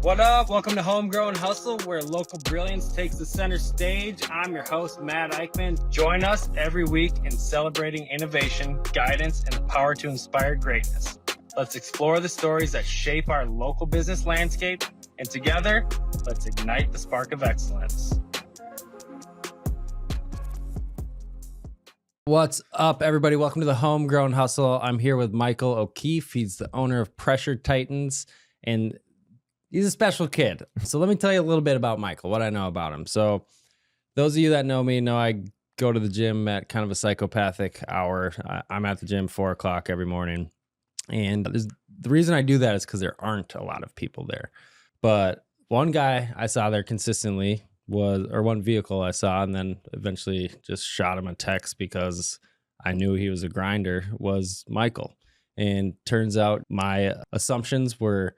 What up? Welcome to Homegrown Hustle, where local brilliance takes the center stage. I'm your host, Matt Eichmann. Join us every week in celebrating innovation, guidance, and the power to inspire greatness. Let's explore the stories that shape our local business landscape, and together, let's ignite the spark of excellence. What's up, everybody? Welcome to the Homegrown Hustle. I'm here with Michael O'Keefe. He's the owner of PressureTitans, and he's a special kid. So let me tell you a little bit about Michael, what I know about him. So those of you that know me know I go to the gym at kind of a psychopathic hour. I'm at the gym 4 o'clock every morning. And the reason I do that is because there aren't a lot of people there. But one guy I saw there consistently one vehicle I saw, and then eventually just shot him a text because I knew he was a grinder, was Michael. And turns out my assumptions were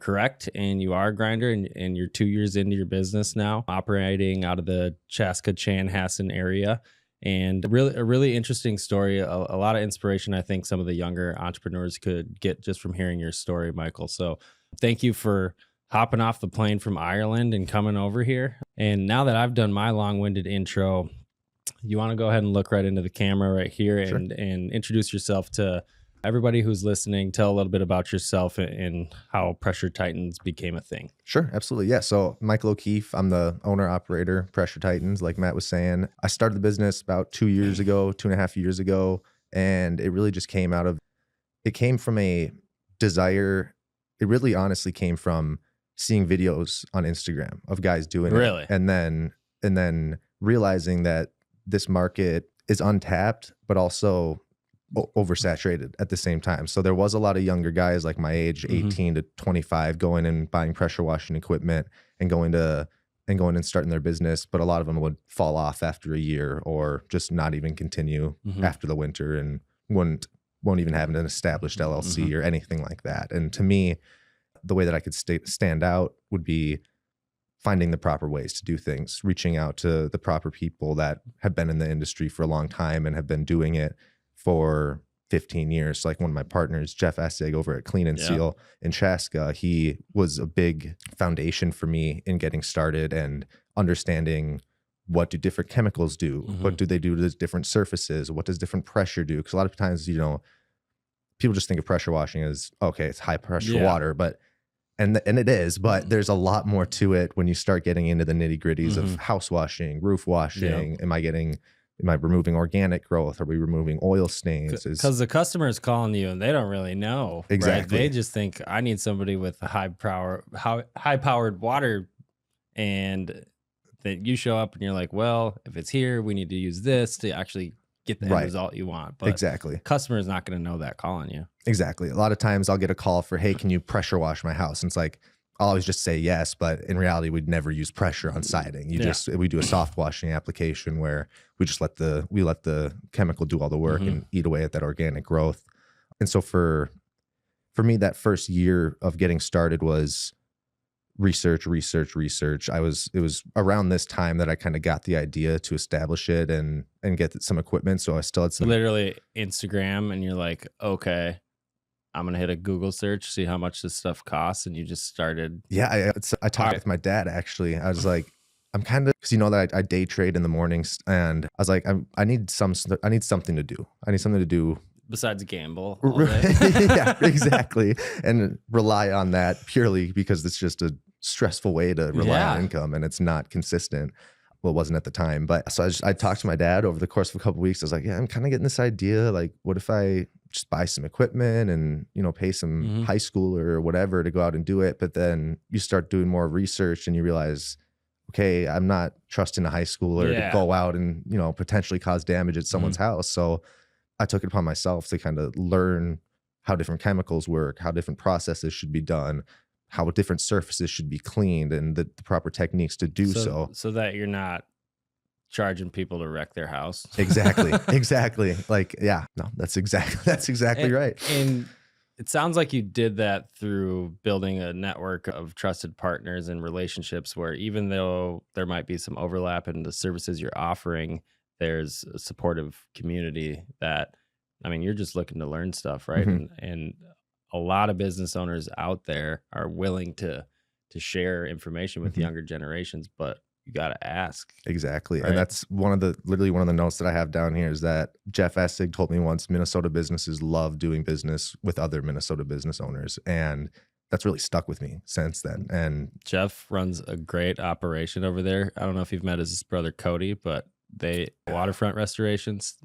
correct, and you are a grinder, and you're 2 years into your business now, operating out of the Chaska-Chanhassen area. And a really interesting story, a lot of inspiration I think some of the younger entrepreneurs could get just from hearing your story, Michael. So thank you for hopping off the plane from Ireland and coming over here. And now that I've done my long-winded intro, you want to go ahead and look right into the camera right here. Sure. and introduce yourself to everybody who's listening. Tell a little bit about yourself and how PressureTitans became a thing. Sure, absolutely. Yeah. So Michael O'Keefe, I'm the owner operator, PressureTitans, like Matt was saying. I started the business about 2 years ago, 2.5 years ago. And it really just came from a desire. It really honestly came from seeing videos on Instagram of guys doing it. And then realizing that this market is untapped, but also oversaturated at the same time. So there was a lot of younger guys like my age, 18 to 25, going and buying pressure washing equipment and going and starting their business. But a lot of them would fall off after a year or just not even continue after the winter and won't even have an established LLC or anything like that. And to me, the way that I could stand out would be finding the proper ways to do things, reaching out to the proper people that have been in the industry for a long time and have been doing it for 15 years. Like one of my partners, Jeff Essig over at Clean and Seal in Chaska, he was a big foundation for me in getting started and understanding what do different chemicals do? What do they do to different surfaces? What does different pressure do? Because a lot of times, people just think of pressure washing as, okay, it's high pressure water, but and it is, but there's a lot more to it when you start getting into the nitty gritties of house washing, roof washing. Am I removing organic growth? Are we removing oil stains? Because the customer is calling you and they don't really know. Exactly. Right? They just think I need somebody with a high powered water, and that you show up and you're like, well, if it's here, we need to use this to actually get the end result you want. But exactly. Customer is not going to know that calling you. Exactly. A lot of times I'll get a call for, hey, can you pressure wash my house? And it's like, I'll always just say yes, but in reality, we'd never use pressure on siding. We do a soft washing application where we just let the chemical do all the work and eat away at that organic growth. And so for me, that first year of getting started was research. It was around this time that I kind of got the idea to establish it and get some equipment. So I still had some literally Instagram, and you're like, okay, I'm going to hit a Google search, see how much this stuff costs. And you just started. Yeah. I talked with my dad, actually. I was like, I'm kind of, because that I day trade in the mornings, and I was like, I need something to do. I need something to do besides gamble. Yeah, exactly. And rely on that purely because it's just a stressful way to rely on income, and it's not consistent. Well, it wasn't at the time, but so I talked to my dad over the course of a couple of weeks. I was like, yeah, I'm kind of getting this idea. Like, what if I just buy some equipment and, pay some high schooler or whatever to go out and do it? But then you start doing more research and you realize, okay, I'm not trusting a high schooler to go out and, potentially cause damage at someone's house. So I took it upon myself to kind of learn how different chemicals work, how different processes should be done, how different surfaces should be cleaned, and the proper techniques to do so. So that you're not charging people to wreck their house. Exactly. Like, yeah, no, that's exactly right. And it sounds like you did that through building a network of trusted partners and relationships where even though there might be some overlap in the services you're offering, there's a supportive community that, you're just looking to learn stuff, right? And a lot of business owners out there are willing to to share information with Mhm. younger generations, but you got to ask. Exactly. Right. And that's literally one of the notes that I have down here is that Jeff Essig told me once Minnesota businesses love doing business with other Minnesota business owners. And that's really stuck with me since then. And Jeff runs a great operation over there. I don't know if you've met his brother Cody, but they waterfront restorations,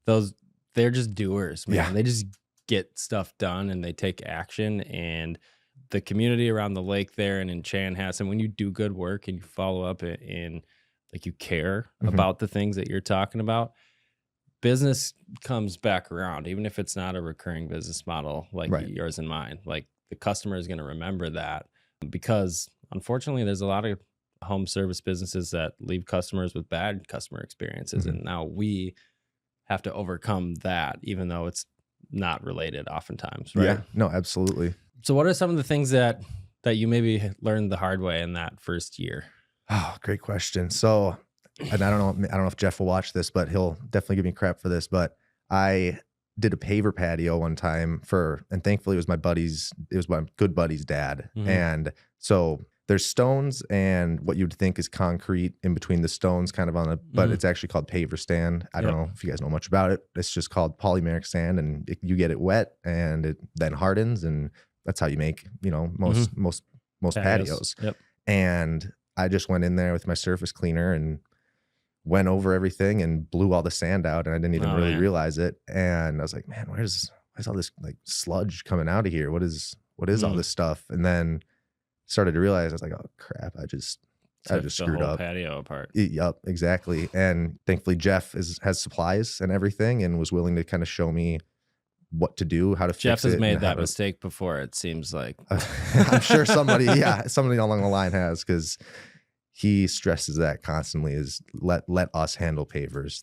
they're just doers, man. Yeah. They just get stuff done and they take action. And the community around the lake there and in Chanhassen, when you do good work and you follow up and like you care Mhm. about the things that you're talking about, business comes back around, even if it's not a recurring business model like Right. yours and mine. Like the customer is going to remember that, because unfortunately there's a lot of home service businesses that leave customers with bad customer experiences. Mhm. And now we have to overcome that, even though it's not related oftentimes, right? Yeah, no, absolutely. So what are some of the things that you maybe learned the hard way in that first year? Oh, great question. So, and I don't know if Jeff will watch this, but he'll definitely give me crap for this. But I did a paver patio one time and thankfully it was my good buddy's dad. Mhm. And so there's stones and what you'd think is concrete in between the stones, kind of but Mhm. it's actually called paver sand. I don't Yep. know if you guys know much about it. It's just called polymeric sand, and you get it wet and it then hardens, and that's how you make, most patios. Yep. And I just went in there with my surface cleaner and went over everything and blew all the sand out, and I didn't even Oh, really man. realize it. And I was like, man, where's all this like sludge coming out of here? What is all Mhm. this stuff? And then started to realize, I was like, oh crap, I just Took the screwed whole up. patio apart. Yup, exactly. And thankfully Jeff has supplies and everything and was willing to kind of show me what to do, how to Jeff fix it. has made and how that to- mistake before, it seems like. I'm sure somebody along the line has, because he stresses that constantly, is let us handle pavers.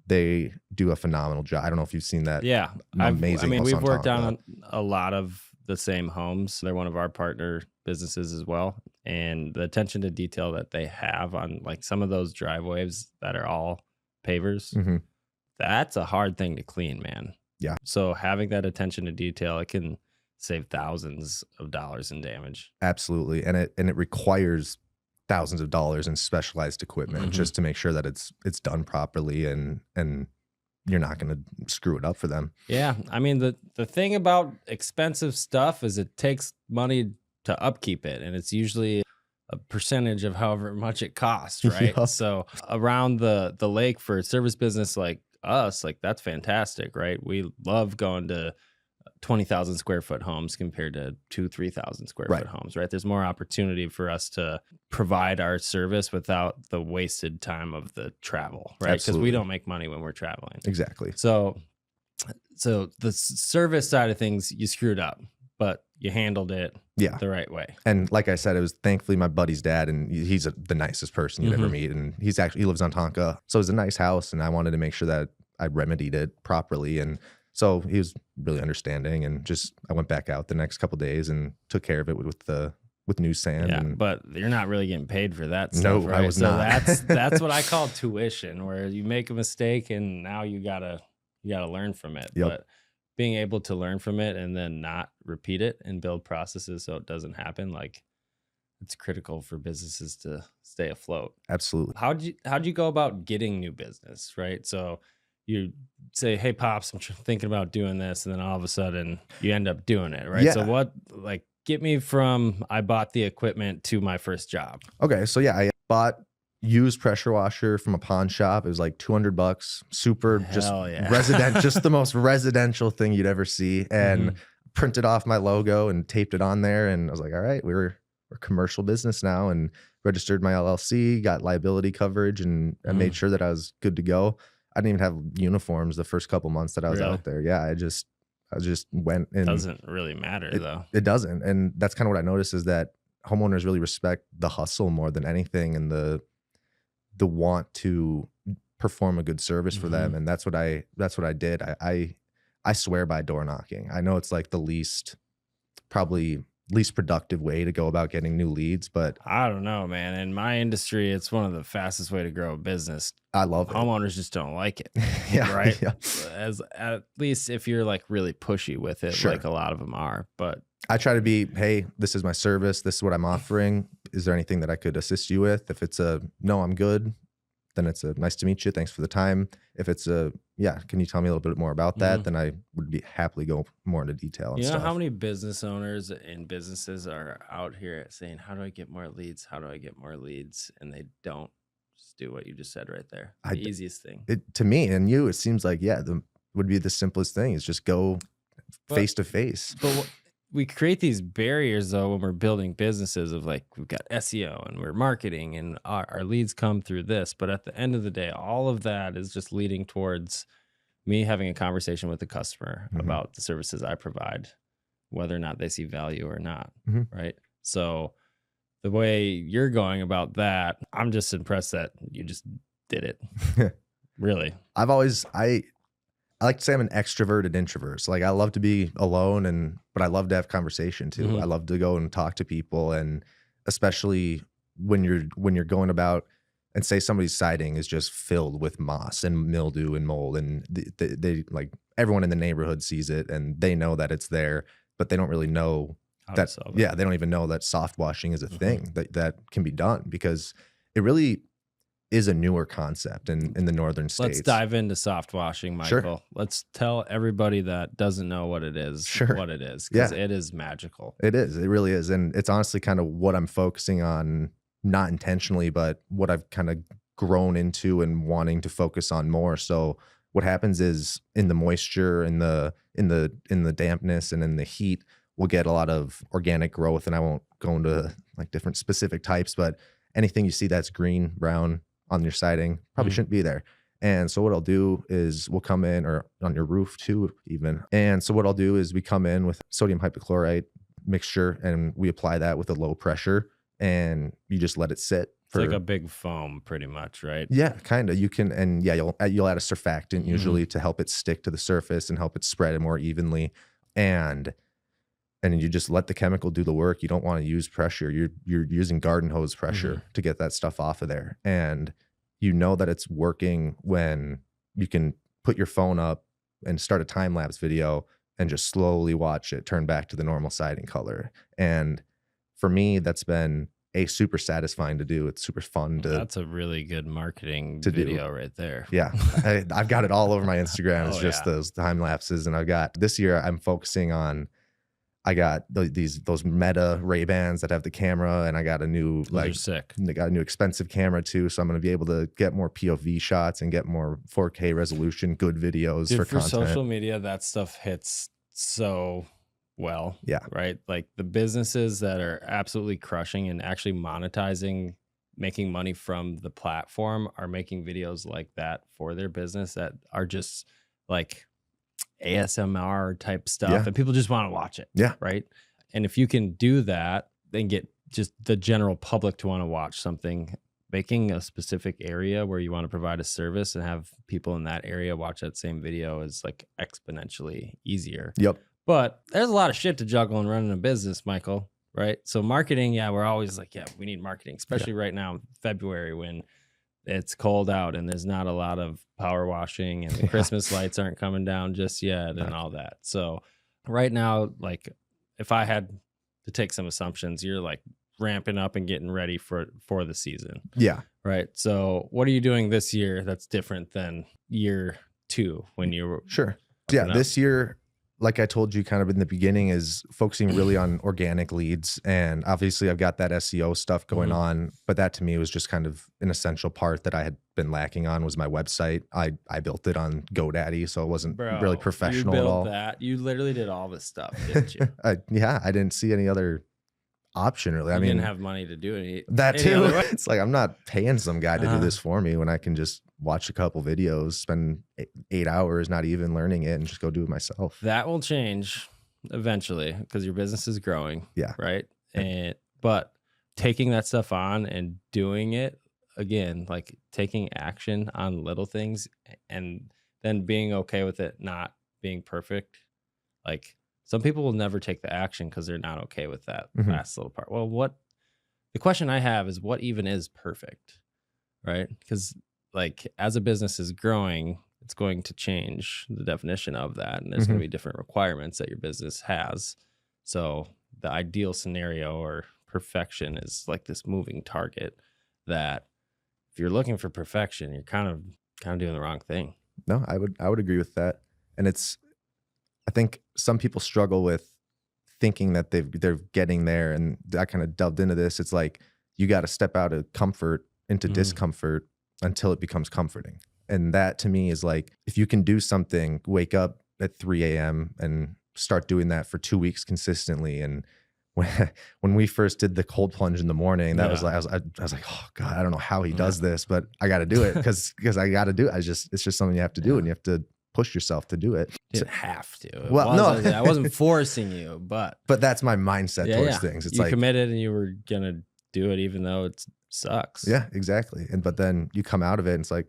They do a phenomenal job. I don't know if you've seen that. Yeah. Amazing house we've on worked Tonka. on a lot of the same homes. They're one of our partner businesses as well. And the attention to detail that they have on like some of those driveways that are all pavers, Mhm. that's a hard thing to clean, man. Yeah. So having that attention to detail, it can save thousands of dollars in damage. Absolutely. And it requires thousands of dollars in specialized equipment Mhm. just to make sure that it's done properly and you're not going to screw it up for them. Yeah. I mean, the thing about expensive stuff is it takes money to upkeep it. And it's usually a percentage of however much it costs, right? Yup. So around the lake for a service business like us, like that's fantastic, right? We love going to 20,000 square foot homes compared to 2,000-3,000 square Right. foot homes, right? There's more opportunity for us to provide our service without the wasted time of the travel, right? Because Absolutely. we don't make money when we're traveling. Exactly. So the service side of things, you screwed up, but you handled it Yeah. the right way. And like I said, it was thankfully my buddy's dad, and he's the nicest person you'd ever Mhm. meet. And he lives on Tonka. So it was a nice house, and I wanted to make sure that I remedied it properly. And so he was really understanding, and I went back out the next couple days and took care of it with new sand. Yeah, And but you're not really getting paid for that No, stuff, I right? was so not. that's what I call tuition, where you make a mistake and now you gotta learn from it. Yep. But being able to learn from it and then not repeat it and build processes so it doesn't happen, like it's critical for businesses to stay afloat. Absolutely. How'd you go about getting new business, right? So you say, hey, Pops, I'm thinking about doing this. And then all of a sudden you end up doing it, right? Yeah. So get me from I bought the equipment to my first job. Okay. So yeah, I bought used pressure washer from a pawn shop. It was like $200, super just Hell yeah. resident, just the most residential thing you'd ever see. And Mhm. printed off my logo and taped it on there. And I was like, all right, we're commercial business now, and registered my LLC, got liability coverage, and I made sure that I was good to go. I didn't even have uniforms the first couple months that I was Really? out there. Yeah, I just went and Doesn't really matter though. it doesn't. And that's kind of what I noticed, is that homeowners really respect the hustle more than anything, and the want to perform a good service for them. And that's what I did. I swear by door knocking. I know it's like the least, probably least productive way to go about getting new leads. But I don't know, man. In my industry, it's one of the fastest way to grow a business. I love it. Homeowners just don't like it. Yeah. Right. Yeah. As at least if you're like really pushy with it, Sure. like a lot of them are. But I try to be, hey, this is my service. This is what I'm offering. Is there anything that I could assist you with? If it's a no, I'm good, then it's a nice to meet you. Thanks for the time. If it's a yeah, can you tell me a little bit more about that? Then I would be happily go more into detail. And you know stuff. how many business owners and businesses are out here saying, "How do I get more leads? How do I get more leads?" And they don't just do what you just said right there. The easiest thing. To me and you, it seems like would be the simplest thing is just go face to face. But we create these barriers though when we're building businesses of like we've got SEO and we're marketing and our leads come through this. But at the end of the day, all of that is just leading towards me having a conversation with the customer about the services I provide, whether or not they see value or not. Right. So the way you're going about that, I'm just impressed that you just did it. Really. I like to say I'm an extroverted introvert. So like I love to be alone but I love to have conversation too. I love to go and talk to people, and especially when you're going about and say somebody's siding is just filled with moss and mildew and mold, and they like everyone in the neighborhood sees it and they know that it's there, but they don't really know that. Yeah, they don't even know that soft washing is a thing that can be done, because it really is a newer concept in the northern states. Let's dive into soft washing, Michael. Sure. Let's tell everybody that doesn't know what it is, what it is, because it is magical. It is. It really is. And it's honestly kind of what I'm focusing on, not intentionally, but what I've kind of grown into and wanting to focus on more. So what happens is in the moisture, in the dampness and in the heat, we'll get a lot of organic growth. And I won't go into like different specific types, but anything you see that's green, brown, on your siding probably shouldn't be there. And so what I'll do is we'll come in, or on your roof too even. And so what I'll do is we come in with sodium hypochlorite mixture and we apply that with a low pressure, and you just let it sit. It's like a big foam pretty much, right? Yeah, kind of. You can, and yeah, you'll add a surfactant usually to help it stick to the surface and help it spread it more evenly. And you just let the chemical do the work. You don't want to use pressure. You're using garden hose pressure to get that stuff off of there. And you know that it's working when you can put your phone up and start a time-lapse video and just slowly watch it turn back to the normal siding color. And for me, that's been super satisfying to do. It's super fun to. That's a really good marketing video right there. Yeah. I've got it all over my Instagram. It's just those time lapses. And this year I'm focusing on, I got those Meta Ray-Bans that have the camera, and I got a new sick. I got a new expensive camera too, so I'm going to be able to get more POV shots and get more 4K resolution, good videos for content. Social media, that stuff hits so well. Yeah. Right. Like the businesses that are absolutely crushing and actually monetizing, making money from the platform, are making videos like that for their business that are just like ASMR type stuff, and people just want to watch it. Yeah. Right. And if you can do that, then get just the general public to want to watch something, making a specific area where you want to provide a service and have people in that area watch that same video is like exponentially easier. Yep. But there's a lot of shit to juggle in running a business, Michael. Right. So marketing, we're always like, we need marketing, especially right now, February, when it's cold out and there's not a lot of power washing and the Christmas lights aren't coming down just yet and all that. So right now, like if I had to take some assumptions, you're like ramping up and getting ready for the season. Yeah. Right. So what are you doing this year that's different than year 2 when you were? Sure. Yeah. This year, like I told you kind of in the beginning, is focusing really on organic leads. And obviously I've got that SEO stuff going on, but that to me was just kind of an essential part that I had been lacking on, was my website. I built it on GoDaddy, so it wasn't really professional you built at all. That. You literally did all this stuff, didn't you? I didn't see any other option really. I mean, didn't have money to do it. That too. It's like, I'm not paying some guy to do this for me when I can just watch a couple videos, spend 8 hours, not even learning it, and just go do it myself. That will change eventually because your business is growing. Yeah. Right. But taking that stuff on and doing it again, like taking action on little things and then being okay with it not being perfect. Like some people will never take the action because they're not okay with that Mhm. last little part. Well, the question I have is what even is perfect, right? Because like as a business is growing, it's going to change the definition of that. And there's going Mhm. to be different requirements that your business has. So the ideal scenario or perfection is like this moving target that if you're looking for perfection, you're kind of doing the wrong thing. No, I would agree with that. And I think some people struggle with thinking that they're getting there, and I kind of delved into this. It's like you got to step out of comfort into discomfort until it becomes comforting. And that to me is like, if you can do something, wake up at 3 a.m. and start doing that for 2 weeks consistently. And when we first did the cold plunge in the morning, that was like, I was like, oh God, I don't know how he does this, but I got to do it because I got to do it. It's just something you have to do, and you have to push yourself to do it. You didn't have to. No, I wasn't forcing you, but that's my mindset towards things. It's you like committed and you were gonna do it, even though it sucks. Yeah, exactly. But then you come out of it, and it's like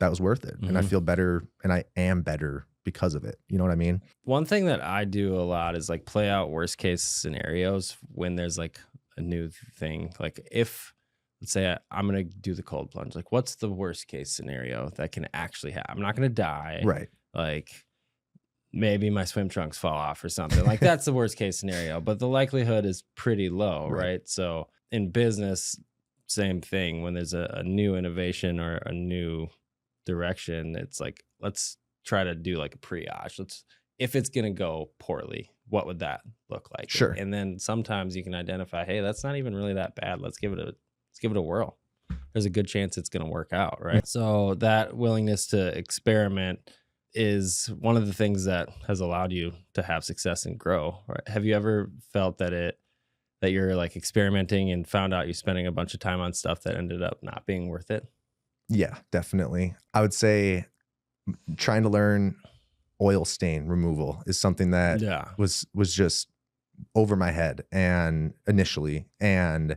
that was worth it, and I feel better, and I am better because of it. You know what I mean? One thing that I do a lot is like play out worst case scenarios when there's like a new thing. Like if, let's say I'm going to do the cold plunge, like what's the worst case scenario that can actually happen? I'm not going to die. Right. Like maybe my swim trunks fall off or something. Like that's the worst case scenario, but the likelihood is pretty low, right? So in business, same thing. When there's a new innovation or a new direction, it's like, let's try to do like a triage. If it's going to go poorly, what would that look like? Sure. And then sometimes you can identify, hey, that's not even really that bad. Let's give it a whirl. There's a good chance it's going to work out, right? So that willingness to experiment is one of the things that has allowed you to have success and grow. Right? Have you ever felt that you're like experimenting and found out you're spending a bunch of time on stuff that ended up not being worth it? Yeah, definitely. I would say trying to learn oil stain removal is something that was just over my head and initially, and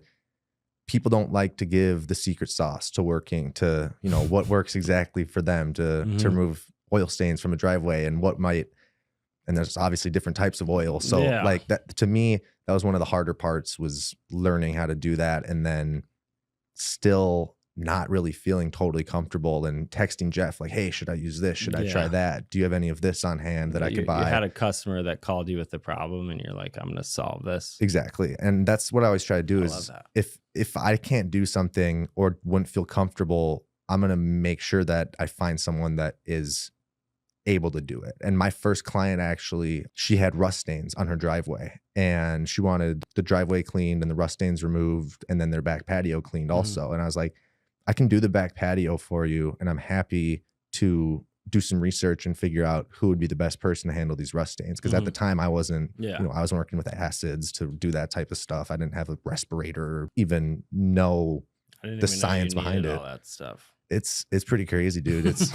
people don't like to give the secret sauce to working to, what works exactly for them to remove oil stains from a driveway and and there's obviously different types of oil. So like that, to me, that was one of the harder parts, was learning how to do that. And then still not really feeling totally comfortable and texting Jeff like, hey, should I use this? Should I try that? Do you have any of this on hand that I could buy? You had a customer that called you with the problem and you're like, I'm going to solve this. Exactly. And that's what I always try to do is if I can't do something or wouldn't feel comfortable, I'm going to make sure that I find someone that is able to do it. And my first client, actually, she had rust stains on her driveway and she wanted the driveway cleaned and the rust stains removed and then their back patio cleaned also. And I was like, I can do the back patio for you, and I'm happy to do some research and figure out who would be the best person to handle these rust stains. Because at the time I wasn't, I was working with acids to do that type of stuff. I didn't have a respirator or even know the science behind it. All that stuff. It's pretty crazy, dude. It's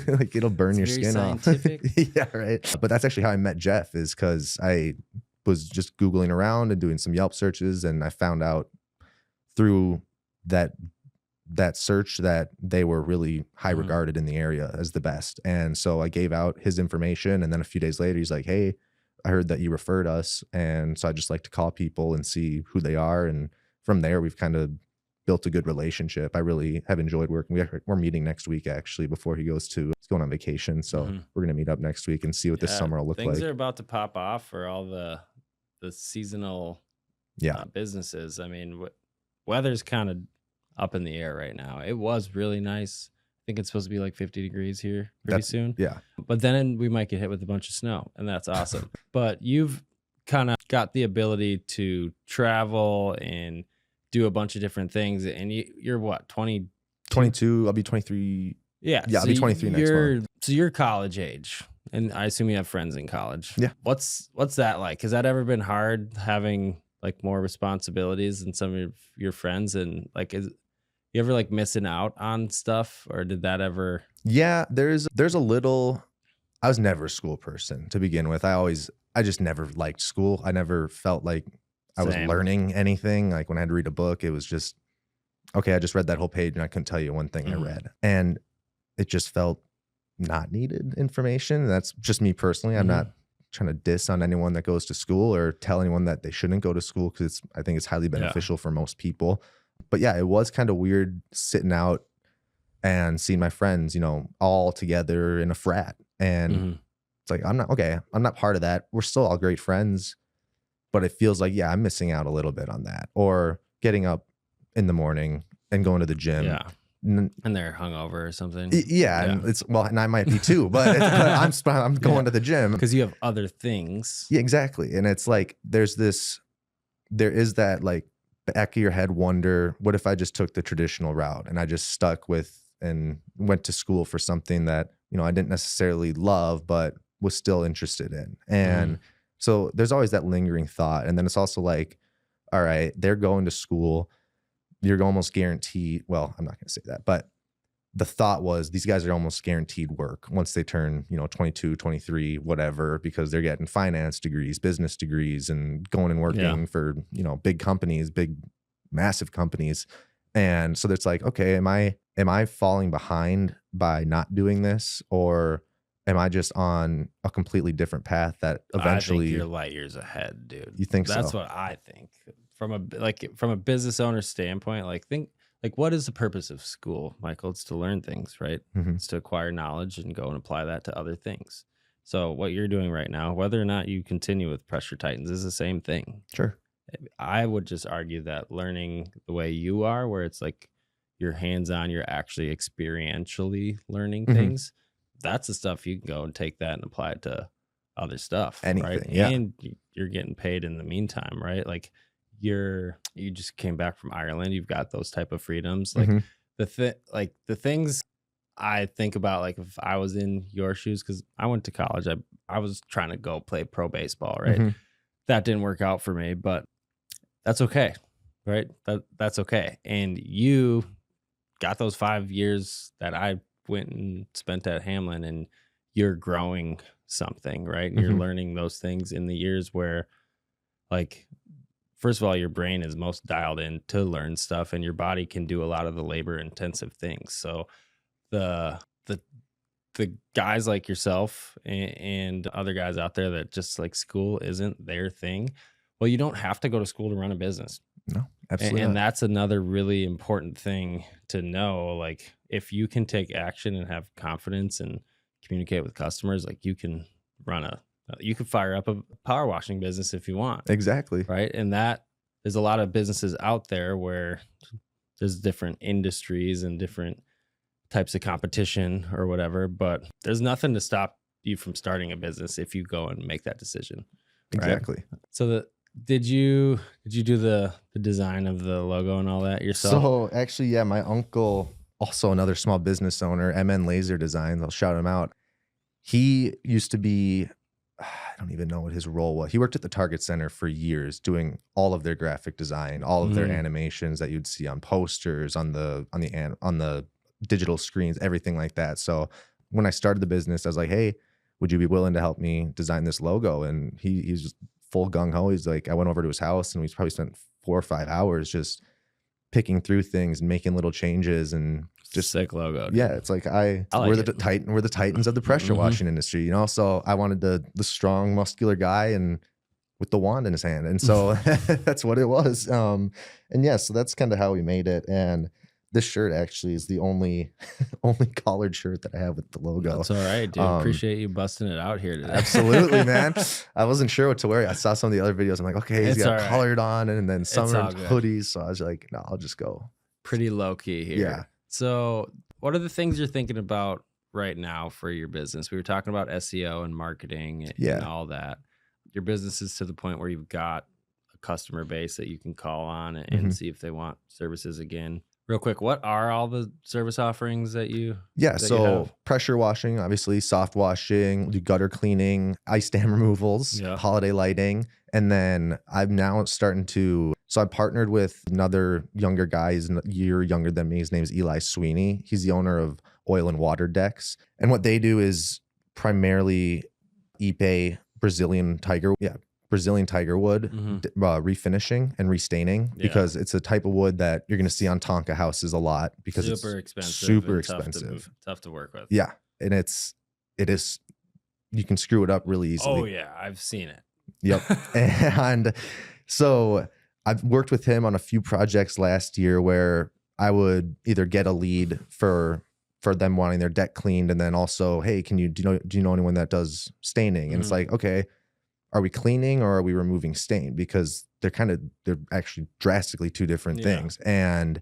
like it'll burn your skin off. Yeah, right. But that's actually how I met Jeff, is because I was just Googling around and doing some Yelp searches, and I found out through that search that they were really high regarded in the area as the best. And so I gave out his information, and then a few days later he's like, hey, I heard that you referred us. And so I just like to call people and see who they are. And from there, we've kind of built a good relationship. I really have enjoyed working. We're meeting next week, actually, before he's going on vacation. So we're going to meet up next week and see what this summer will look like. Things are about to pop off for all the seasonal businesses. I mean, weather's kind of up in the air right now. It was really nice. I think it's supposed to be like 50 degrees here pretty soon. Yeah. But then we might get hit with a bunch of snow, and that's awesome. But you've kind of got the ability to travel and do a bunch of different things. And you're what, 22? I'll be 23. Yeah. Yeah, I'll be 23 next month. So you're college age, and I assume you have friends in college. Yeah. What's that like? Has that ever been hard, having like more responsibilities than some of your friends? And like, you ever like missing out on stuff, or did that ever? Yeah, there's a little. I was never a school person to begin with. I just never liked school. I never felt like I was learning anything. Like when I had to read a book, it was just, okay, I just read that whole page and I couldn't tell you one thing I read. And it just felt not needed information. That's just me personally. I'm not trying to diss on anyone that goes to school or tell anyone that they shouldn't go to school, because I think it's highly beneficial for most people. But yeah, it was kind of weird sitting out and seeing my friends, you know, all together in a frat. And it's like, I'm not part of that. We're still all great friends, but it feels like, yeah, I'm missing out a little bit on that. Or getting up in the morning and going to the gym. Yeah. And they're hungover or something. Yeah. And and I might be too, but I'm going to the gym. Because you have other things. Yeah, exactly. And it's like, there is that like back of your head wonder, what if I just took the traditional route and I just stuck with and went to school for something that, you know, I didn't necessarily love, but was still interested in. And so there's always that lingering thought. And then it's also like, all right, they're going to school. You're almost guaranteed. Well, I'm not going to say that, but the thought was these guys are almost guaranteed work once they turn, you know, 22, 23, whatever, because they're getting finance degrees, business degrees, and going and working for, you know, big companies, massive companies. And so it's like, okay, am I falling behind by not doing this, or am I just on a completely different path that eventually? I think you're light years ahead, dude. You think That's so? what I think. From a business owner standpoint, what is the purpose of school, Michael? It's to learn things, right? It's to acquire knowledge and go and apply that to other things. So what you're doing right now, whether or not you continue with PressureTitans, is the same thing. Sure. I would just argue that learning the way you are, where it's like you're hands-on, you're actually experientially learning things. That's the stuff you can go and take that and apply it to other stuff. Anything, right? yeah. And you're getting paid in the meantime, right? Like you just came back from Ireland. You've got those type of freedoms. Like the things I think about, like if I was in your shoes, because I went to college, I was trying to go play pro baseball, right? That didn't work out for me, but that's okay, right? That's okay. And you got those 5 years that I went and spent at Hamlin, and you're growing something, right? And you're learning those things in the years where, like, first of all, your brain is most dialed in to learn stuff, and your body can do a lot of the labor intensive things. So the guys like yourself and other guys out there that just like school isn't their thing. Well, you don't have to go to school to run a business. No, absolutely. And that's another really important thing to know. Like if you can take action and have confidence and communicate with customers, like you can fire up a power washing business if you want. Exactly. Right. And that there's a lot of businesses out there where there's different industries and different types of competition or whatever, but there's nothing to stop you from starting a business if you go and make that decision. Exactly. Right? So did you do the design of the logo and all that yourself? So actually, yeah, my uncle, also another small business owner, MN Laser Designs, I'll shout him out. He used to be, I don't even know what his role was. He worked at the Target Center for years doing all of their graphic design, all of their animations that you'd see on posters, on the digital screens, everything like that. So when I started the business, I was like, hey, would you be willing to help me design this logo? And he's just full gung-ho. He's like, I went over to his house and we probably spent 4 or 5 hours just picking through things and making little changes, and just sick logo. Dude. Yeah, it's like we're the Titans of the pressure washing industry, you know. So I wanted the strong, muscular guy and with the wand in his hand, and so that's what it was. And yeah, so that's kind of how we made it. And this shirt actually is the only collared shirt that I have with the logo. That's all right, dude. Appreciate you busting it out here today. Absolutely, man. I wasn't sure what to wear. I saw some of the other videos. I'm like, okay, he's got collared on, and then summer hoodies. So I was like, no, I'll just go pretty low key here. Yeah. So what are the things you're thinking about right now for your business? We were talking about SEO and marketing and all that. Your business is to the point where you've got a customer base that you can call on and see if they want services again. Real quick, what are all the service offerings that you have? Pressure washing, obviously, soft washing, do gutter cleaning, ice dam removals, holiday lighting. And then I'm now starting to, so I partnered with another younger guy. He's a year younger than me. His name is Eli Sweeney. He's the owner of Oil and Water Decks. And what they do is primarily Ipe Brazilian tiger wood refinishing and restaining, because it's a type of wood that you're going to see on Tonka houses a lot, because it's super expensive, tough to work with. Yeah. And it is you can screw it up really easily. Oh yeah, I've seen it. Yep. And so I've worked with him on a few projects last year where I would either get a lead for them wanting their deck cleaned, and then also, hey, do you know anyone that does staining? And it's like, okay, are we cleaning or are we removing stain? Because they're actually drastically two different things. And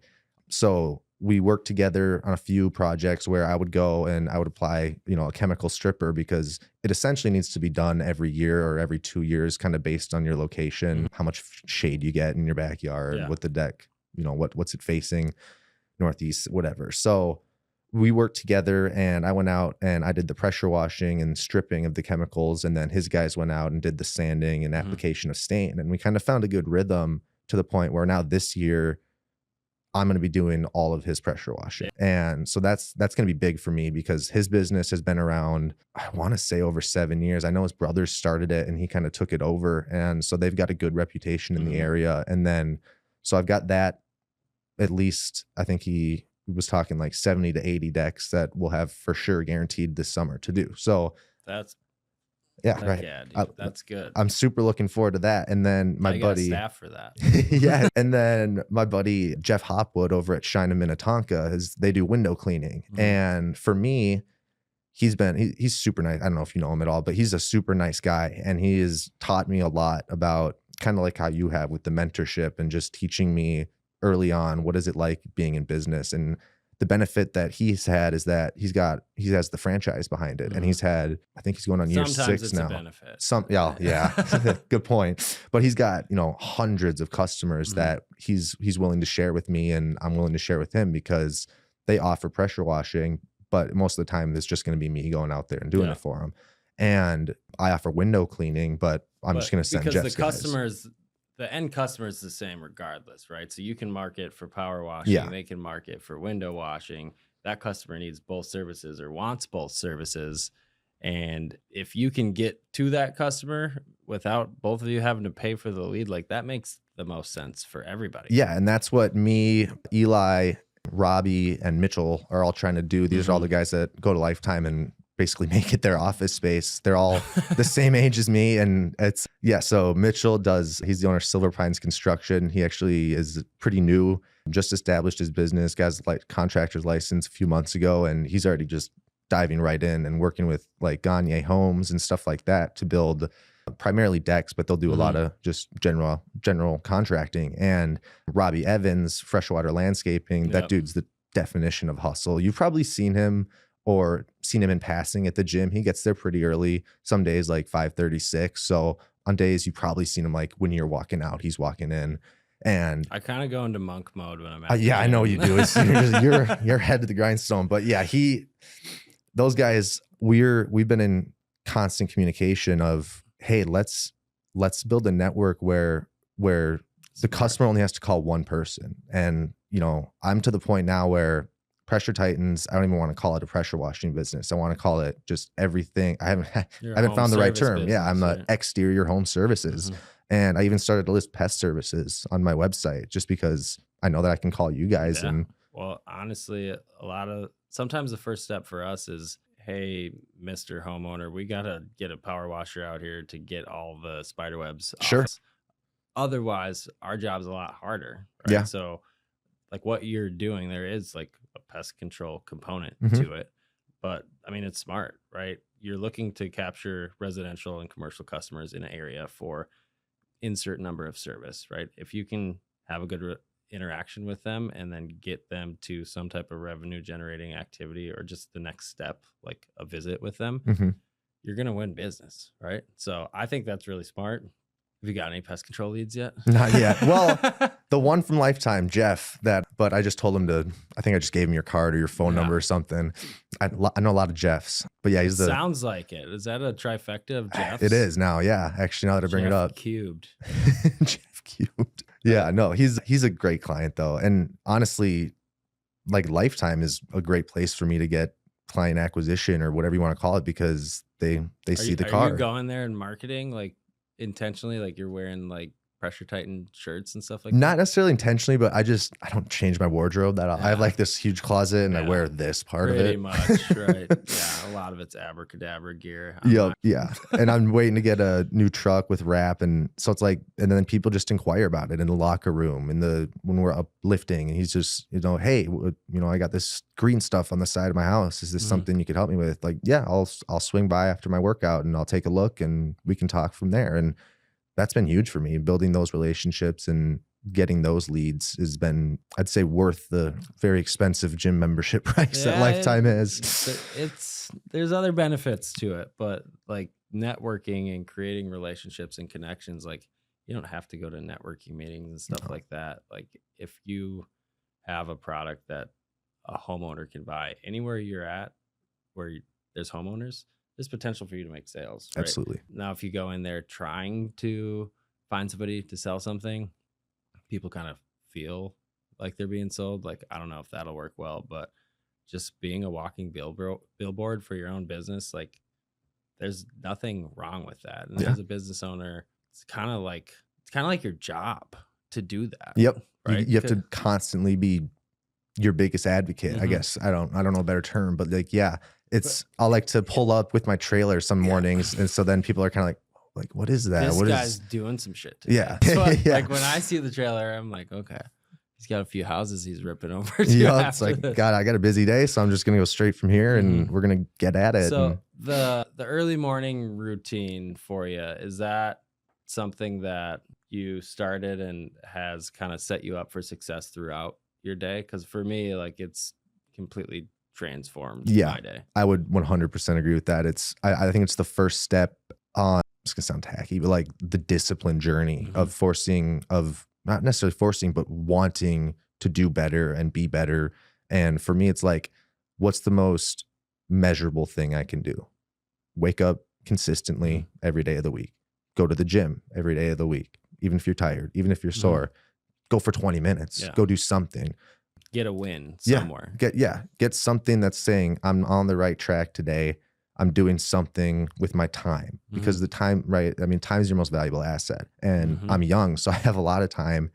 so we worked together on a few projects where I would go and I would apply, a chemical stripper, because it essentially needs to be done every year or every 2 years, kind of based on your location, how much shade you get in your backyard, what the deck, what's it facing, northeast, whatever. So we worked together, and I went out and I did the pressure washing and stripping of the chemicals. And then his guys went out and did the sanding and application of stain. And we kind of found a good rhythm to the point where now this year I'm going to be doing all of his pressure washing. And so that's going to be big for me, because his business has been around, I want to say, over 7 years. I know his brothers started it and he kind of took it over. And so they've got a good reputation in the area. And then, so I've got that, at least, I think he was talking like 70 to 80 decks that we'll have for sure guaranteed this summer to do. So that's right. Yeah, dude, that's good. I'm super looking forward to that. And then my buddy, staff for that. yeah. And then my buddy Jeff Hopwood over at Shine in Minnetonka, they do window cleaning. And for me, he's super nice. I don't know if you know him at all, but he's a super nice guy, and he has taught me a lot about kind of like how you have with the mentorship, and just teaching me early on what is it like being in business. And the benefit that he's had is that he has the franchise behind it, and he's had, I think he's going on year 6 now. Yeah, good point. But he's got hundreds of customers that he's willing to share with me, and I'm willing to share with him, because they offer pressure washing, but most of the time it's just going to be me going out there and doing it for them. And I offer window cleaning, but I'm just going to send Jeff's guys. The end customer is the same regardless, right? So you can market for power washing, they can market for window washing. That customer needs both services or wants both services. And if you can get to that customer without both of you having to pay for the lead, like, that makes the most sense for everybody. Yeah. And that's what me, Eli, Robbie, and Mitchell are all trying to do. These are all the guys that go to Lifetime and basically make it their office space. They're all the same age as me. And so Mitchell he's the owner of Silver Pines Construction. He actually is pretty new, just established his business, got his contractor's license a few months ago. And he's already just diving right in and working with like Gagne Homes and stuff like that to build primarily decks, but they'll do a lot of just general contracting. And Robbie Evans, Freshwater Landscaping, that dude's the definition of hustle. You've probably seen him in passing at the gym. He gets there pretty early, some days like 5:36. So on days you've probably seen him like when you're walking out, he's walking in. And I kind of go into monk mode when I'm at I know you do. You're head to the grindstone. But yeah, those guys, we've been in constant communication of, hey, let's build a network where the customer only has to call one person. And I'm to the point now where PressureTitans, I don't even want to call it a pressure washing business. I want to call it just everything. I haven't found the right term. Business, I'm the exterior home services. And I even started to list pest services on my website, just because I know that I can call you guys. And well, honestly, sometimes the first step for us is, hey, Mr. Homeowner, we got to get a power washer out here to get all the spider webs off. Sure. Otherwise, our job's a lot harder. Right? Yeah. So like what you're doing, there is like a pest control component to it. But I mean, it's smart, right? You're looking to capture residential and commercial customers in an area for insert number of service, right? If you can have a good interaction with them and then get them to some type of revenue generating activity, or just the next step, like a visit with them, you're going to win business, right? So I think that's really smart. Have you got any pest control leads yet? Not yet. Well, the one from Lifetime, Jeff, but I just told him I think I just gave him your card or your phone number or something. I know a lot of Jeffs, but yeah, sounds like it. Is that a trifecta of Jeffs? It is now. Yeah. Actually, now that I bring it up. Cubed. Jeff Cubed. Yeah, no, he's a great client though. And honestly, like Lifetime is a great place for me to get client acquisition or whatever you want to call it, because they see the car. Are you going there and marketing like intentionally, like you're wearing like Pressure Titan shirts and stuff like Not necessarily intentionally, but I don't change my wardrobe that I have like this huge closet and I wear this part of it. Pretty much, right? Yeah, a lot of it's abracadabra gear. Yeah. And I'm waiting to get a new truck with wrap, and so it's like, and then people just inquire about it in the locker room, when we're uplifting, and he's just, hey, I got this green stuff on the side of my house. Is this something you could help me with? Like, yeah, I'll swing by after my workout and I'll take a look and we can talk from there. And that's been huge for me. Building those relationships and getting those leads has been, I'd say, worth the very expensive gym membership price that Lifetime is. There's other benefits to it, but like networking and creating relationships and connections, like you don't have to go to networking meetings and stuff like that. Like if you have a product that a homeowner can buy anywhere you're at where there's homeowners, there's potential for you to make sales. Right? Absolutely. Now, if you go in there trying to find somebody to sell something, people kind of feel like they're being sold. Like, I don't know if that'll work well, but just being a walking billboard for your own business, like there's nothing wrong with that. And as a business owner, it's kind of like your job to do that. Yep. Right. You have to constantly be your biggest advocate. I guess I don't know a better term, but like, yeah, I like to pull up with my trailer some mornings. And so then people are kind of like, what is that? This what guy's doing some shit today. Yeah. So Yeah. Like when I see the trailer, I'm like, okay, he's got a few houses he's ripping over. Yeah. It's like, God, I got a busy day, so I'm just going to go straight from here and we're going to get at it. So the early morning routine for you, is that something that you started and has kind of set you up for success throughout your day? Because for me, like it's completely transformed my day. I would 100% agree with that. I think it's the first step on, it's gonna sound tacky, but like the discipline journey of not necessarily forcing, but wanting to do better and be better. And for me, it's like, what's the most measurable thing I can do? Wake up consistently every day of the week. Go to the gym every day of the week. Even if you're tired, even if you're sore, go for 20 minutes, go do something. Get a win somewhere. Get something that's saying I'm on the right track today. I'm doing something with my time, because the time, right? I mean, time is your most valuable asset, and I'm young, so I have a lot of time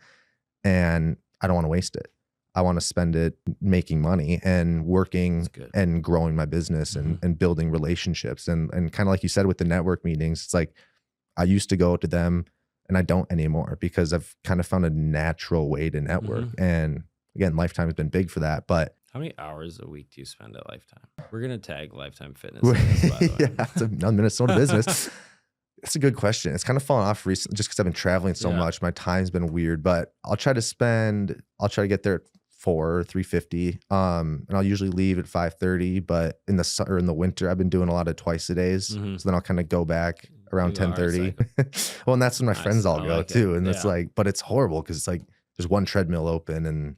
and I don't want to waste it. I want to spend it making money and working and growing my business and building relationships. And kind of like you said with the network meetings, it's like I used to go to them and I don't anymore because I've kind of found a natural way to network. And again, Lifetime has been big for that. But how many hours a week do you spend at Lifetime? We're going to tag Lifetime Fitness in this, by the way. Yeah, it's a Minnesota business. That's a good question. It's kind of fallen off recently just because I've been traveling so much. My time's been weird, but I'll try to get there at 3:50. And I'll usually leave at 5:30, but in the winter, I've been doing a lot of twice a days. So then I'll kind of go back around 10:30. Well, and that's when my friends all go too. And it's like, but it's horrible because it's like, there's one treadmill open and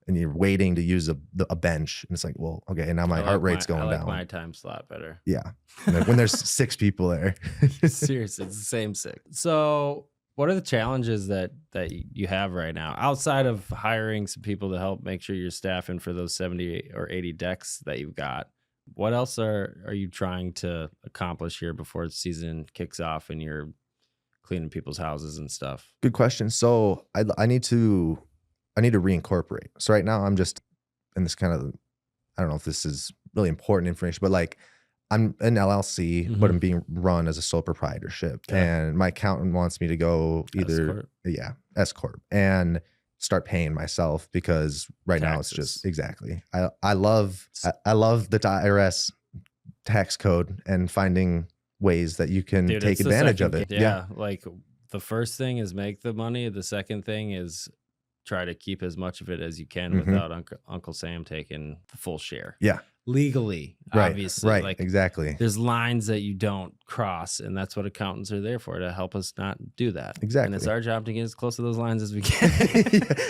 you're waiting to use a bench. And it's like, well, okay. And now my heart rate's going down. My time slot better. Yeah. When there's 6 people there. Seriously, it's the same 6. So what are the challenges that you have right now outside of hiring some people to help make sure you're staffing for those 70 or 80 decks that you've got? What else are you trying to accomplish here before the season kicks off and you're cleaning people's houses and stuff? Good question. So I need to reincorporate. So right now I'm just in this kind of, I don't know if this is really important information, but like I'm an LLC, but I'm being run as a sole proprietorship. And my accountant wants me to go either S Corp and start paying myself, because right now it's just I love the IRS tax code and finding ways that you can take advantage of it. Yeah. Like the first thing is make the money. The second thing is try to keep as much of it as you can without Uncle Sam taking the full share. Yeah. Legally, obviously. Right. Like, exactly. There's lines that you don't cross, and that's what accountants are there for, to help us not do that. Exactly. And it's our job to get as close to those lines as we can.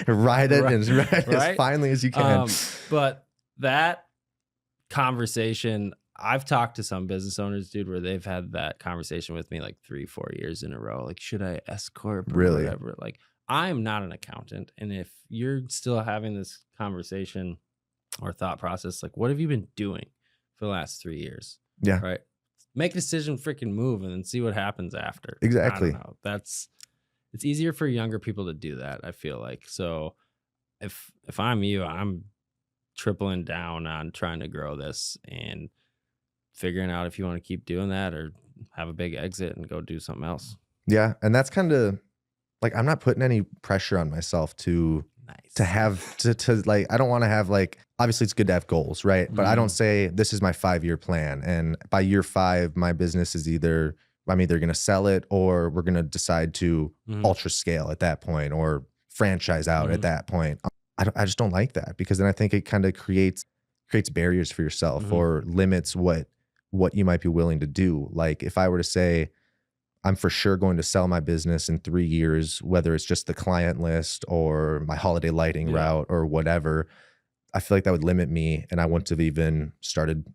Ride it as finely as you can. But that conversation, I've talked to some business owners, dude, where they've had that conversation with me like 3-4 years in a row. Like, should I S Corp or whatever? Like, I'm not an accountant. And if you're still having this conversation or thought process, like, what have you been doing for the last 3 years? Yeah. Right. Make a decision, freaking move, and then see what happens after. Exactly. I don't know. it's easier for younger people to do that, I feel like. So if I'm you, I'm tripling down on trying to grow this and figuring out if you want to keep doing that or have a big exit and go do something else. Yeah. And that's kind of like, I'm not putting any pressure on myself to have to like, I don't want to have like, obviously it's good to have goals, right? But I don't say this is my 5-year plan. And by year 5, my business is I'm either going to sell it or we're going to decide to ultra scale at that point or franchise out at that point. I just don't like that, because then I think it kind of creates barriers for yourself or limits what you might be willing to do. Like if I were to say, I'm for sure going to sell my business in 3 years, whether it's just the client list or my holiday lighting route or whatever, I feel like that would limit me. And I wouldn't have even started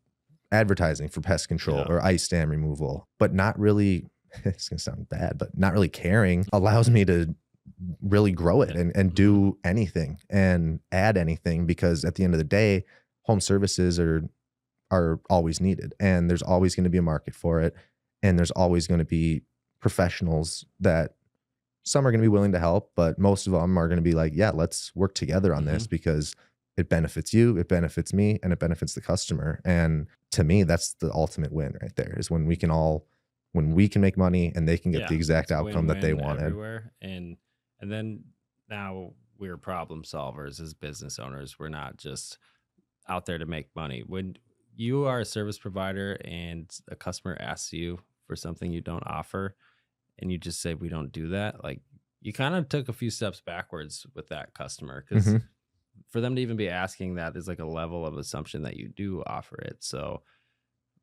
advertising for pest control or ice dam removal, but not really, it's going to sound bad, but not really caring allows me to really grow it and do anything and add anything, because at the end of the day, home services are always needed, and there's always going to be a market for it. And there's always going to be professionals that some are going to be willing to help, but most of them are going to be like, yeah, let's work together on this because it benefits you, it benefits me, and it benefits the customer. And to me, that's the ultimate win right there, is when we can make money and they can get the exact outcome that they wanted. Everywhere. And then now we're problem solvers as business owners. We're not just out there to make money. When you are a service provider and a customer asks you for something you don't offer and you just say, we don't do that, like you kind of took a few steps backwards with that customer, because for them to even be asking that is like a level of assumption that you do offer it. So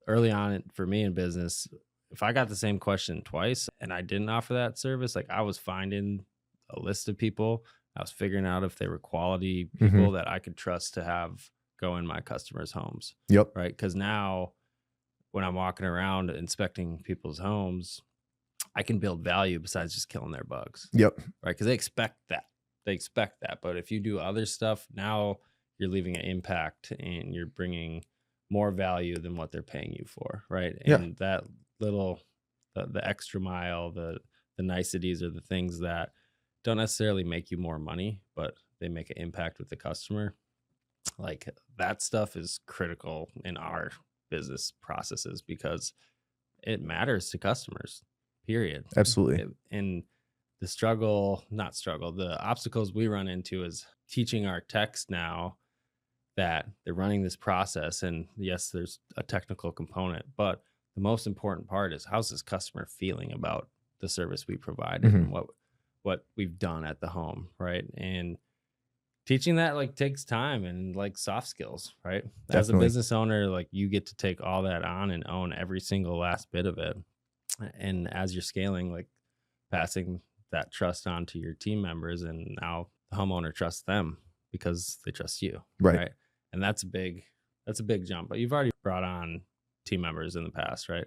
early on for me in business, if I got the same question twice and I didn't offer that service, like I was finding a list of people, I was figuring out if they were quality people that I could trust to have go in my customers' homes. Yep. Right. Because now when I'm walking around inspecting people's homes, I can build value besides just killing their bugs. Yep. Right. Because they expect that. But if you do other stuff, now you're leaving an impact and you're bringing more value than what they're paying you for. Right. And that little, the extra mile, the niceties are the things that don't necessarily make you more money, but they make an impact with the customer. Like that stuff is critical in our business processes because it matters to customers, period. Absolutely. And the obstacles we run into is teaching our techs now that they're running this process. And yes, there's a technical component, but the most important part is how's this customer feeling about the service we provide and what we've done at the home, right? And teaching that like takes time and like soft skills, right? Definitely. As a business owner, like you get to take all that on and own every single last bit of it. And as you're scaling, like passing that trust on to your team members, and now the homeowner trusts them because they trust you, right? And that's a big jump. But you've already brought on team members in the past, right?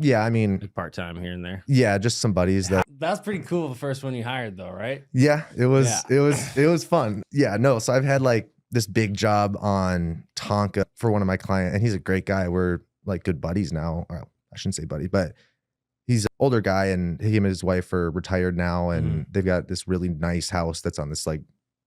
Yeah, I mean, like part-time here and there. Yeah, just some buddies that's pretty cool. The first one you hired though, right? Yeah, it was fun. Yeah, no, so I've had like this big job on Tonka for one of my clients, and he's a great guy. We're like good buddies now. Well, I shouldn't say buddy, but he's an older guy, and him and his wife are retired now, and they've got this really nice house that's on this like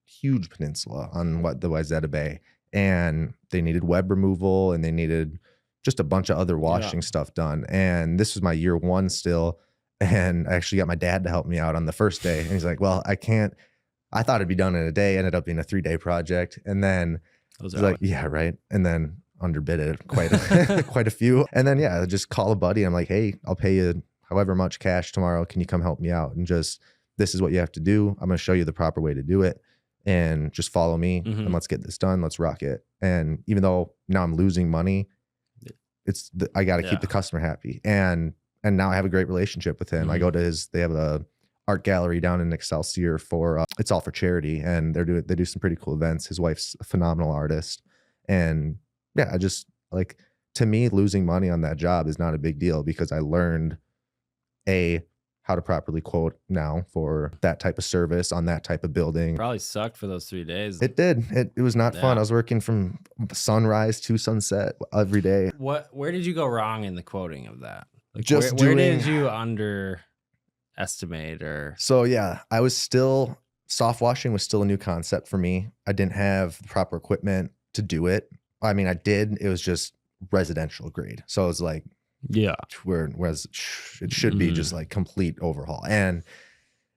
huge peninsula on the Wayzata Bay, and they needed web removal and they needed just a bunch of other washing stuff done. And this was my year 1 still. And I actually got my dad to help me out on the first day. And he's like, well, I thought it'd be done in a day. Ended up being a 3-day project. And then he's like, yeah, right. And then underbid it quite a few. And then, yeah, just call a buddy. I'm like, hey, I'll pay you however much cash tomorrow. Can you come help me out? And just, this is what you have to do. I'm going to show you the proper way to do it. And just follow me and let's get this done. Let's rock it. And even though now I'm losing money, I got to keep the customer happy. And now I have a great relationship with him. I go to they have a art gallery down in Excelsior for, it's all for charity. And they do some pretty cool events. His wife's a phenomenal artist. And yeah, I just like, to me, losing money on that job is not a big deal because I learned how to properly quote now for that type of service on that type of building. Probably sucked for those 3 days. It did. It was not fun. I was working from sunrise to sunset every day. Where did you go wrong in the quoting of that? Like where did you underestimate estimate or? So yeah, I was still, soft washing was still a new concept for me. I didn't have the proper equipment to do it. I mean, I did, it was just residential grade. So it was like, Yeah. whereas it should be just like complete overhaul. And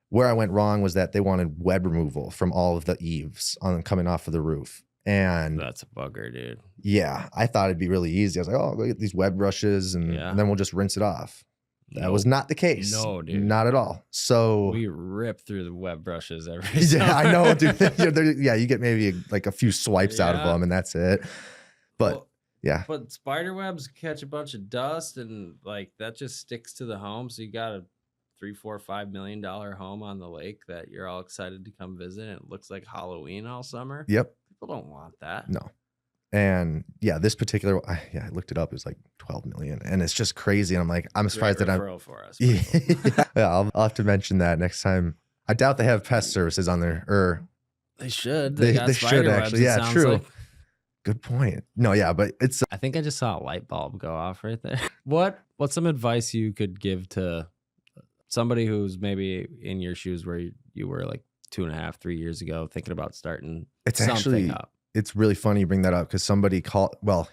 where I went wrong was that they wanted web removal from all of the eaves on coming off of the roof. And That's a bugger, dude. yeah, I thought it'd be really easy. I was like, oh, go get these web brushes and then we'll just rinse it off. That was not the case. No, dude. Not at all. So we rip through the web brushes every yeah, I know, dude. Yeah, you get maybe like a few swipes out of them and that's it. But well, yeah. But spider webs catch a bunch of dust and like that just sticks to the home. So you got a $3, $4, $5 million home on the lake that you're all excited to come visit. And it looks like Halloween all summer. Yep. People don't want that. No. And yeah, this particular, I looked it up. It was like 12 million, and it's just crazy. And I'm like, I'm surprised that I'm. For us, yeah, I'll have to mention that next time. I doubt they have pest services on there, or they should. They got should webs, actually. Yeah, true. Like. Good point. No, yeah, but it's. I think I just saw a light bulb go off right there. What's some advice you could give to somebody who's maybe in your shoes where you were like 2.5, 3 years ago, thinking about starting something up? It's really funny you bring that up because somebody he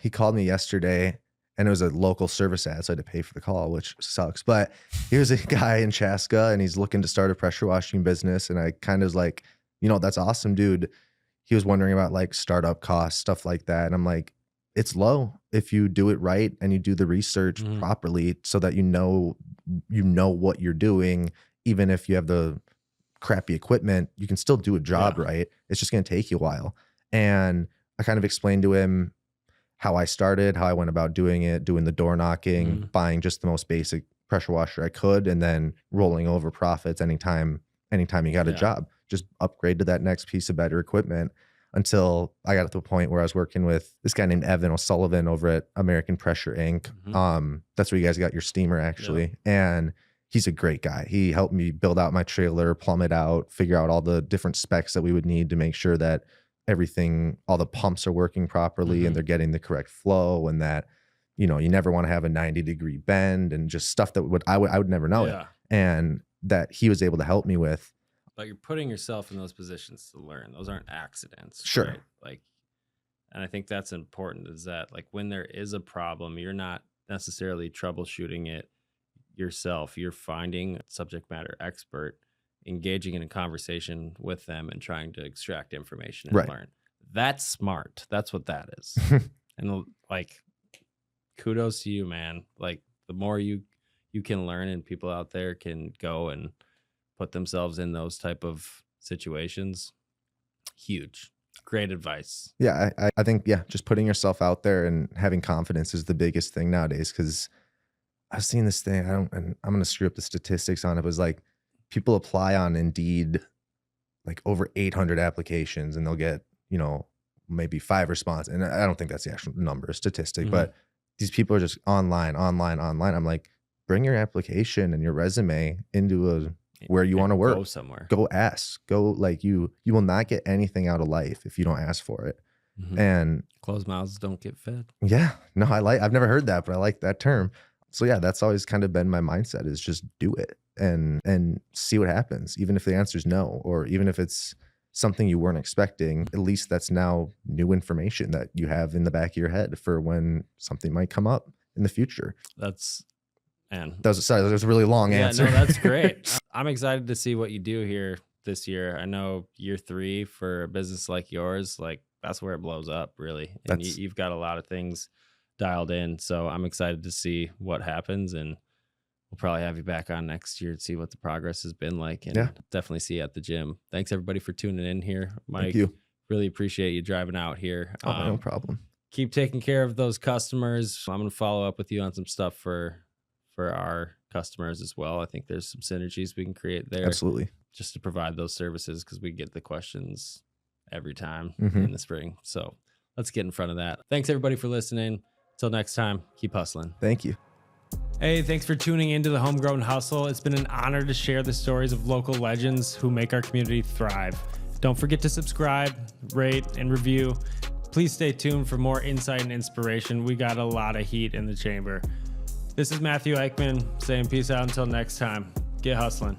called me yesterday and it was a local service ad. So I had to pay for the call, which sucks. But here's a guy in Chaska and he's looking to start a pressure washing business. And I kind of was like, that's awesome, dude. He was wondering about like startup costs, stuff like that. And I'm like, it's low if you do it right and you do the research properly so that you know what you're doing. Even if you have the crappy equipment, you can still do a job right. It's just going to take you a while. And I kind of explained to him how I started, how I went about doing it, doing the door knocking, buying just the most basic pressure washer I could, and then rolling over profits anytime you got a job. Just upgrade to that next piece of better equipment until I got to the point where I was working with this guy named Evan O'Sullivan over at American Pressure Inc. That's where you guys got your steamer actually. Yeah. And he's a great guy. He helped me build out my trailer, plumb it out, figure out all the different specs that we would need to make sure that everything, all the pumps are working properly and they're getting the correct flow, and that, you never want to have a 90-degree bend and just stuff that I would never know it. And that he was able to help me with. But you're putting yourself in those positions to learn. Those aren't accidents. Sure. Right? Like, and I think that's important, is that like when there is a problem, you're not necessarily troubleshooting it yourself. You're finding a subject matter expert, engaging in a conversation with them and trying to extract information and learn. That's smart. That's what that is. And like, kudos to you, man. Like the more you can learn and people out there can go and put themselves in those type of situations, huge. Great advice. Yeah, I think, just putting yourself out there and having confidence is the biggest thing nowadays. Because I've seen this thing, and I'm going to screw up the statistics on it. It was like, people apply on Indeed, like over 800 applications, and they'll get, maybe 5 responses. And I don't think that's the actual number, statistic, but these people are just online. I'm like, bring your application and your resume into where you want to work. Go somewhere. Go ask. Go, like, you will not get anything out of life if you don't ask for it. And closed mouths don't get fed. Yeah, no, I've never heard that, but I like that term. So yeah, that's always kind of been my mindset, is just do it and see what happens. Even if the answer is no, or even if it's something you weren't expecting, at least that's now new information that you have in the back of your head for when something might come up in the future. That was a really long answer. No, that's great. I'm excited to see what you do here this year. I know year 3 for a business like yours, like that's where it blows up, really. And you've got a lot of things dialed in. So I'm excited to see what happens, and we'll probably have you back on next year to see what the progress has been like, and definitely see you at the gym. Thanks everybody for tuning in here. Mike, thank you. Really appreciate you driving out here. Oh, no problem. Keep taking care of those customers. I'm going to follow up with you on some stuff for our customers as well. I think there's some synergies we can create there. Absolutely. Just to provide those services, because we get the questions every time in the spring. So let's get in front of that. Thanks everybody for listening. Till next time, keep hustling. Thank you. Hey, thanks for tuning into the Homegrown Hustle. It's been an honor to share the stories of local legends who make our community thrive. Don't forget to subscribe, rate, and review. Please stay tuned for more insight and inspiration. We got a lot of heat in the chamber. This is Matthew Eichmann saying peace out until next time. Get hustling.